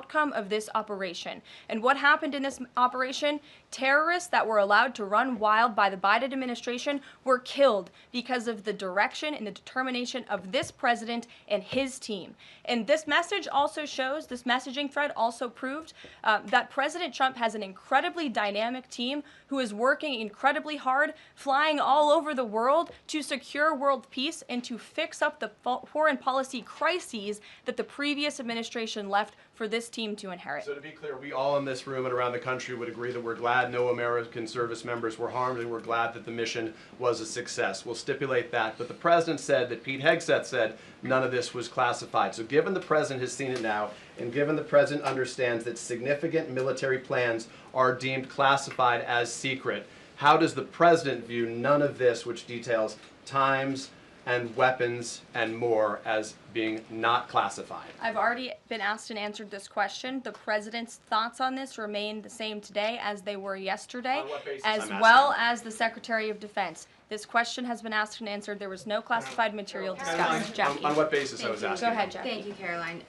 outcome of this operation. And what happened in this operation? Terrorists that were allowed to run wild by the Biden administration were killed because of the direction and the determination of this president and his team. And this message also shows, this messaging thread also proved that President Trump has an incredibly dynamic team who is working incredibly hard, flying all over the world to secure world peace and to fix up the foreign policy crises that the previous administration left for this team to inherit. So to be clear, we all in this room and around the country would agree that we're glad no American service members were harmed, and we're glad that the mission was a success. We'll stipulate that. But the president said that Pete Hegseth said none of this was classified. So given the president has seen it now, and given the president understands that significant military plans are deemed classified as secret, how does the president view none of this, which details times and weapons and more, as being not classified? I've already been asked and answered this question. The president's thoughts on this remain the same today as they were yesterday, On what basis, as I'm well asking? as the Secretary of Defense. This question has been asked and answered. There was no classified material discussed. Jackie. On what basis I was asking? Go ahead, Jackie. Thank you, Caroline.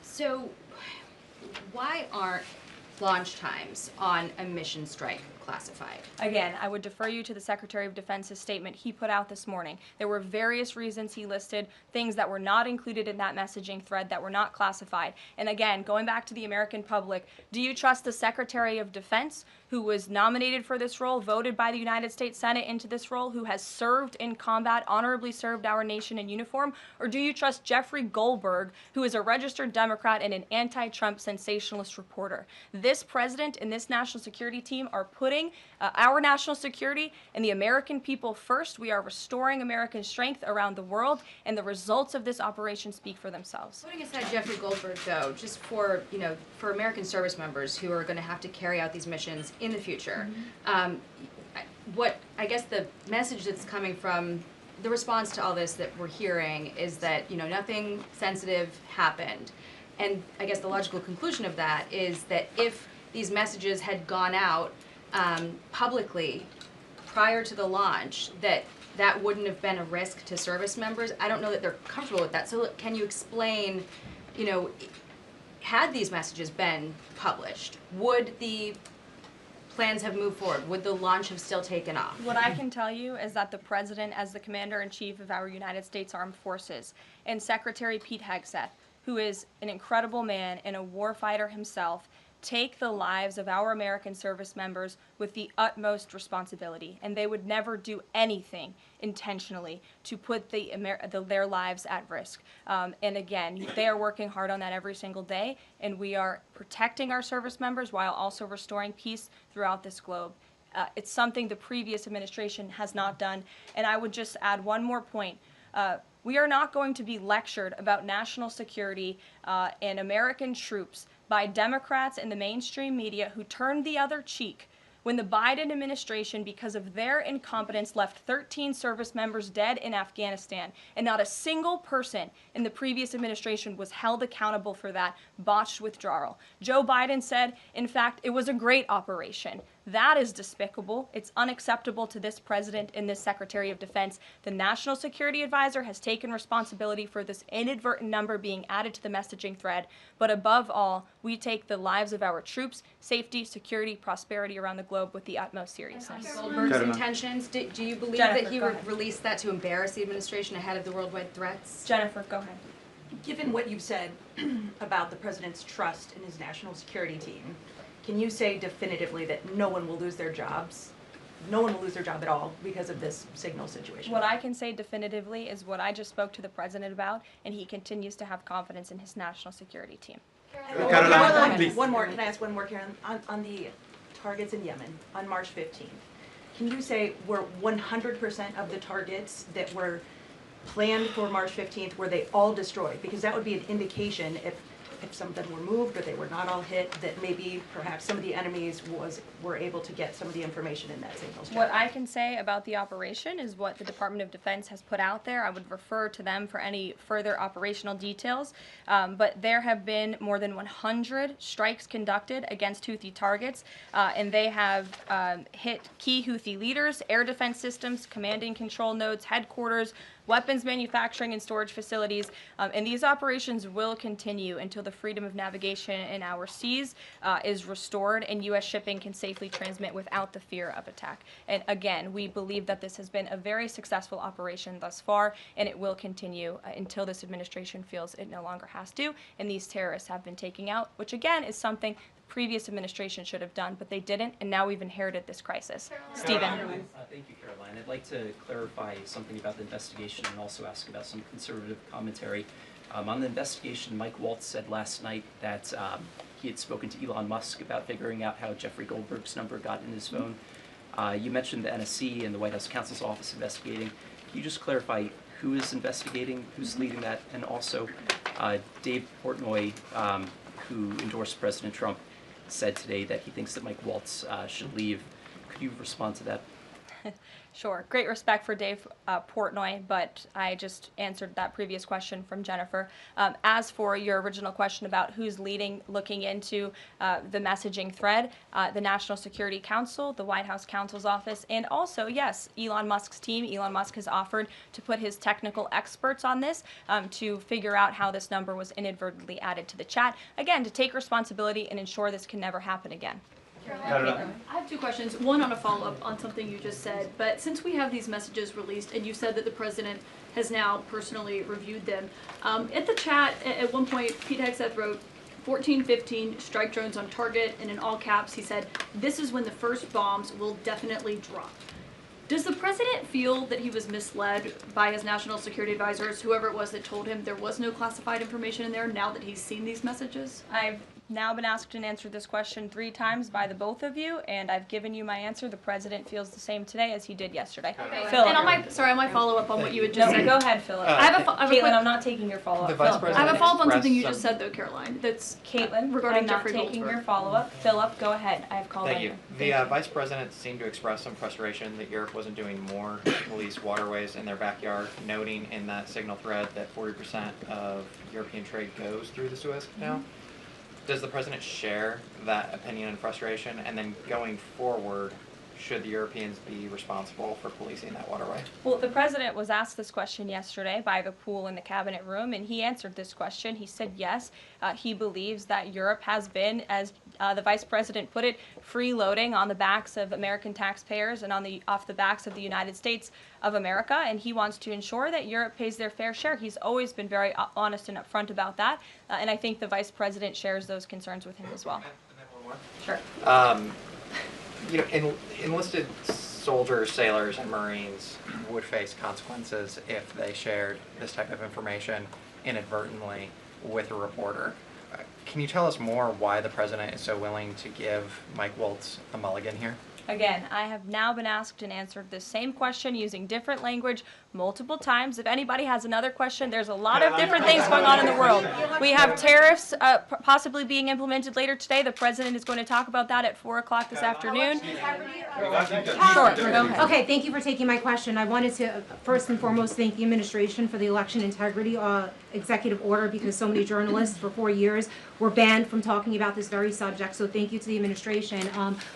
So why aren't launch times on a mission strike classified? Again, I would defer you to the Secretary of Defense's statement he put out this morning. There were various reasons he listed, things that were not included in that messaging thread that were not classified. And again, going back to the American public, do you trust the Secretary of Defense, who was nominated for this role, voted by the United States Senate into this role, who has served in combat, honorably served our nation in uniform? Or do you trust Jeffrey Goldberg, who is a registered Democrat and an anti-Trump sensationalist reporter? This president and this national security team are putting our national security and the American people first. We are restoring American strength around the world, and the results of this operation speak for themselves. Putting aside Jeffrey Goldberg, though, just for for American service members who are going to have to carry out these missions in the future, what I guess the message that's coming from the response to all this that we're hearing is that nothing sensitive happened, and I guess the logical conclusion of that is that if these messages had gone out publicly prior to the launch, that wouldn't have been a risk to service members. I don't know that they're comfortable with that. So can you explain, had these messages been published, would the plans have moved forward? Would the launch have still taken off? What I can tell you is that the president, as the commander-in-chief of our United States Armed Forces, and Secretary Pete Hegseth, who is an incredible man and a warfighter himself, take the lives of our American service members with the utmost responsibility, and they would never do anything intentionally to put their lives at risk. And again, they are working hard on that every single day, and we are protecting our service members while also restoring peace throughout this globe. It's something the previous administration has not done. And I would just add one more point. We are not going to be lectured about national security and American troops by Democrats and the mainstream media who turned the other cheek when the Biden administration, because of their incompetence, left 13 service members dead in Afghanistan, and not a single person in the previous administration was held accountable for that botched withdrawal. Joe Biden said, in fact, it was a great operation. That is despicable. It's unacceptable to this president and this Secretary of Defense. The National Security Advisor has taken responsibility for this inadvertent number being added to the messaging thread. But above all, we take the lives of our troops, safety, security, prosperity around the globe with the utmost seriousness. Goldberg's intentions, do you believe Jennifer, that he go would ahead. release that to embarrass the administration ahead of the worldwide threats? Jennifer, go ahead. Given what you've said about the president's trust in his national security team, can you say definitively that no one will lose their jobs? No one will lose their job at all because of this signal situation? What I can say definitively is what I just spoke to the president about, and he continues to have confidence in his national security team. Caroline, please. One more, can I ask one more, Karen? On the targets in Yemen on March 15th, can you say were 100% of the targets that were planned for March 15th, were they all destroyed? Because that would be an indication if some of them were moved or they were not all hit, that maybe perhaps some of the enemies were able to get some of the information in that signals chain. What I can say about the operation is what the Department of Defense has put out there. I would refer to them for any further operational details. But there have been more than 100 strikes conducted against Houthi targets, and they have hit key Houthi leaders, air defense systems, command and control nodes, headquarters, weapons manufacturing and storage facilities, and these operations will continue until the freedom of navigation in our seas is restored and U.S. shipping can safely transmit without the fear of attack. And again, we believe that this has been a very successful operation thus far, and it will continue until this administration feels it no longer has to, and these terrorists have been taken out, which again is something the previous administration should have done, but they didn't, and now we've inherited this crisis. Stephen. Thank you, Caroline. I'd like to clarify something about the investigation and also ask about some conservative commentary. On the investigation, Mike Waltz said last night that he had spoken to Elon Musk about figuring out how Jeffrey Goldberg's number got in his phone. You mentioned the NSC and the White House counsel's office investigating. Can you just clarify who is investigating, who's leading that, and also Dave Portnoy, who endorsed President Trump, said today that he thinks that Mike Waltz should leave. Could you respond to that? Sure. Great respect for Dave Portnoy, but I just answered that previous question from Jennifer. As for your original question about who's looking into the messaging thread, the National Security Council, the White House counsel's office, and also, yes, Elon Musk's team. Elon Musk has offered to put his technical experts on this to figure out how this number was inadvertently added to the chat. Again, to take responsibility and ensure this can never happen again. I have two questions. One on a follow-up on something you just said. But since we have these messages released, and you said that the president has now personally reviewed them, at the chat at one point, Pete Hegseth wrote 14-15 strike drones on target, and in all caps he said, "This is when the first bombs will definitely drop." Does the president feel that he was misled by his national security advisors, whoever it was that told him there was no classified information in there, now that he's seen these messages? I've now been asked and answered this question 3 times by the both of you, and I've given you my answer. The president feels the same today as he did yesterday. Okay. Philip. And on my follow-up on what you had just No, said. go ahead, Philip. I have a Caitlin, I'm not taking your follow-up. The Vice Philip, President I have a follow-up on something you expressed just said, though, Caroline. That's Caitlin, regarding I'm not Jeffrey taking Goldberg. your follow-up. Philip, go ahead. I have called Thank on you. The Vice President seemed to express some frustration that Europe wasn't doing more to police waterways in their backyard, noting in that signal thread that 40% of European trade goes through the Suez Canal. Does the President share that opinion and frustration? And then going forward, should the Europeans be responsible for policing that waterway? Well, the president was asked this question yesterday by the pool in the cabinet room, and he answered this question. He said yes, he believes that Europe has been, as the vice president put it, freeloading on the backs of American taxpayers and off the backs of the United States of America, and he wants to ensure that Europe pays their fair share. He's always been very honest and upfront about that, and I think the vice president shares those concerns with him as well. And then one more. Sure. You know, enlisted soldiers, sailors, and Marines would face consequences if they shared this type of information inadvertently with a reporter. Can you tell us more why the president is so willing to give Mike Waltz a mulligan here? Again, I have now been asked and answered this same question using different language multiple times. If anybody has another question, there's a lot of different things going on in the world. We have tariffs possibly being implemented later today. The president is going to talk about that at 4 o'clock this afternoon. Sure, go ahead. Okay, thank you for taking my question. I wanted to first and foremost thank the administration for the election integrity executive order, because so many journalists for 4 years were banned from talking about this very subject. So thank you to the administration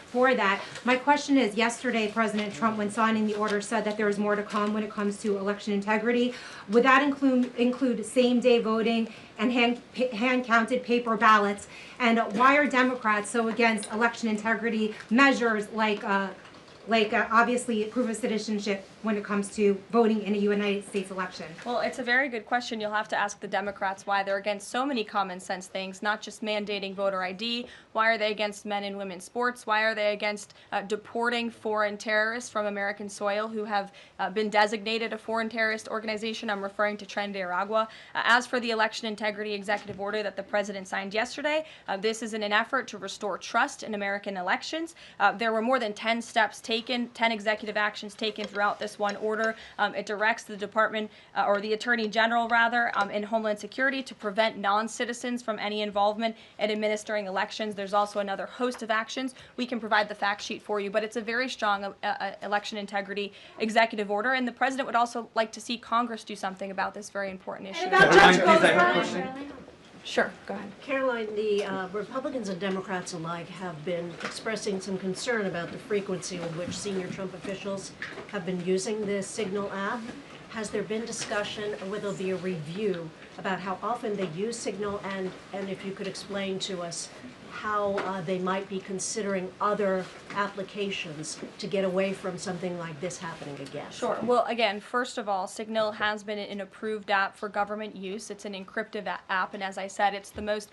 for that. My question is, yesterday President Trump, when signing the order, said that there is more to come when it comes to election integrity. Would that include same-day voting and hand-counted paper ballots? And why are Democrats so against election integrity measures like obviously proof of citizenship when it comes to voting in a United States election? Well, it's a very good question. You'll have to ask the Democrats why they're against so many common sense things, not just mandating voter ID. Why are they against men and women's sports? Why are they against deporting foreign terrorists from American soil who have been designated a foreign terrorist organization? I'm referring to Tren de Aragua. As for the election integrity executive order that the president signed yesterday, this is in an effort to restore trust in American elections. There were more than 10 steps taken, 10 executive actions taken throughout this one order. It directs the department, or the Attorney General rather, in Homeland Security to prevent non-citizens from any involvement in administering elections. There's also another host of actions. We can provide the fact sheet for you, but it's a very strong election integrity executive order, and the president would also like to see Congress do something about this very important issue. Sure, go ahead. Caroline, the Republicans and Democrats alike have been expressing some concern about the frequency with which senior Trump officials have been using the Signal app. has there been discussion, or will there be a review about how often they use Signal, and if you could explain to us how they might be considering other applications to get away from something like this happening again? Sure. Well, again, first of all, Signal has been an approved app for government use. It's an encrypted app, and as I said, it's the most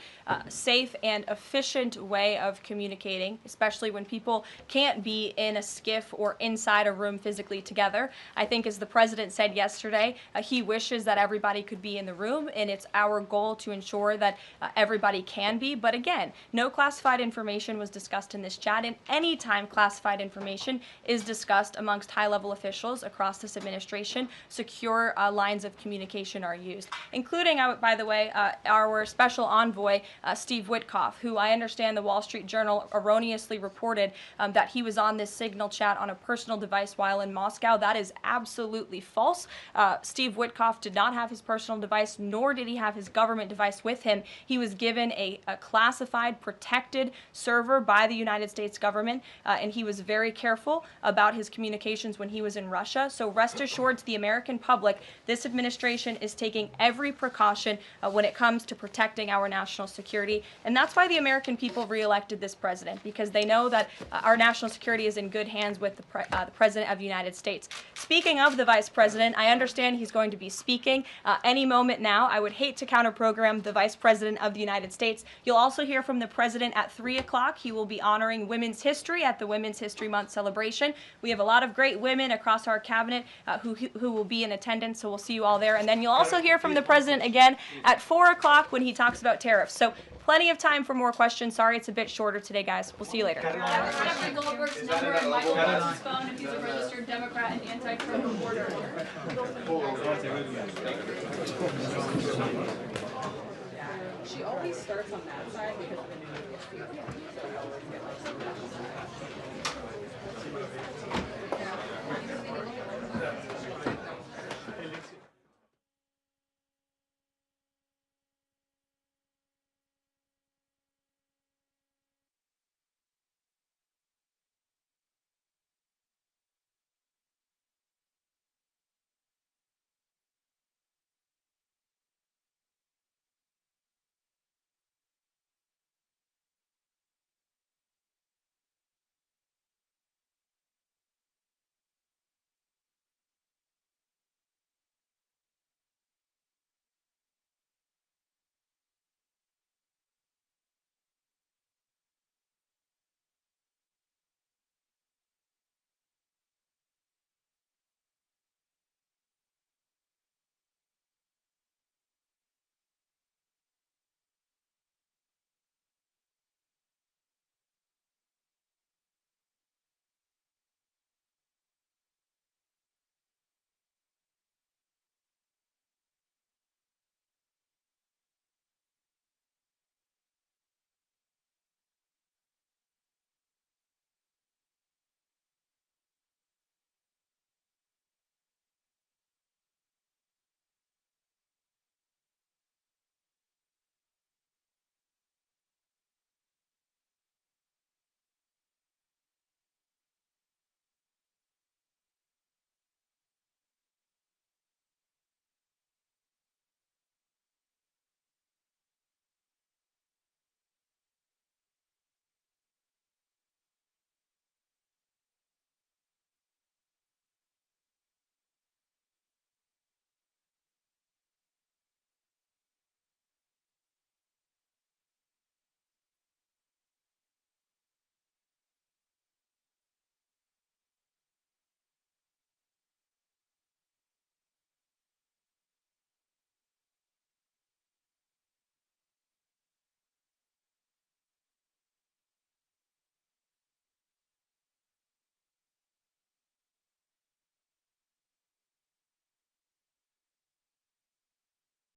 safe and efficient way of communicating, especially when people can't be in a skiff or inside a room physically together. I think, as the president said yesterday, he wishes that everybody could be in the room, and it's our goal to ensure that everybody can be. But again, no classified information was discussed in this chat, and any time classified information is discussed amongst high-level officials across this administration, secure lines of communication are used, including, by the way, our special envoy, Steve Witkoff, who I understand the Wall Street Journal erroneously reported that he was on this Signal chat on a personal device while in Moscow. That is absolutely false. Steve Witkoff did not have his personal device, nor did he have his government device with him. He was given a classified, protected server by the United States government, and he was very careful about his communications when he was in Russia. So rest assured to the American public, this administration is taking every precaution when it comes to protecting our national security. And that's why the American people reelected this president, because they know that our national security is in good hands with the President of the United States. Speaking of the Vice President, I understand he's going to be speaking any moment now. I would hate to counter-program the Vice President of the United States. You'll also hear from the President at 3 o'clock. He will be honoring women's history at the Women's History Month celebration. We have a lot of great women across our cabinet who will be in attendance, so we'll see you all there. And then you'll also hear from the President again at 4 o'clock when he talks about tariffs. So plenty of time for more questions. Sorry it's a bit shorter today, guys. We'll see you later. Jeffrey Goldberg's number and Michael Waltz's phone if he's a registered Democrat and anti-Trump reporter. She always starts on that side because of the new issue.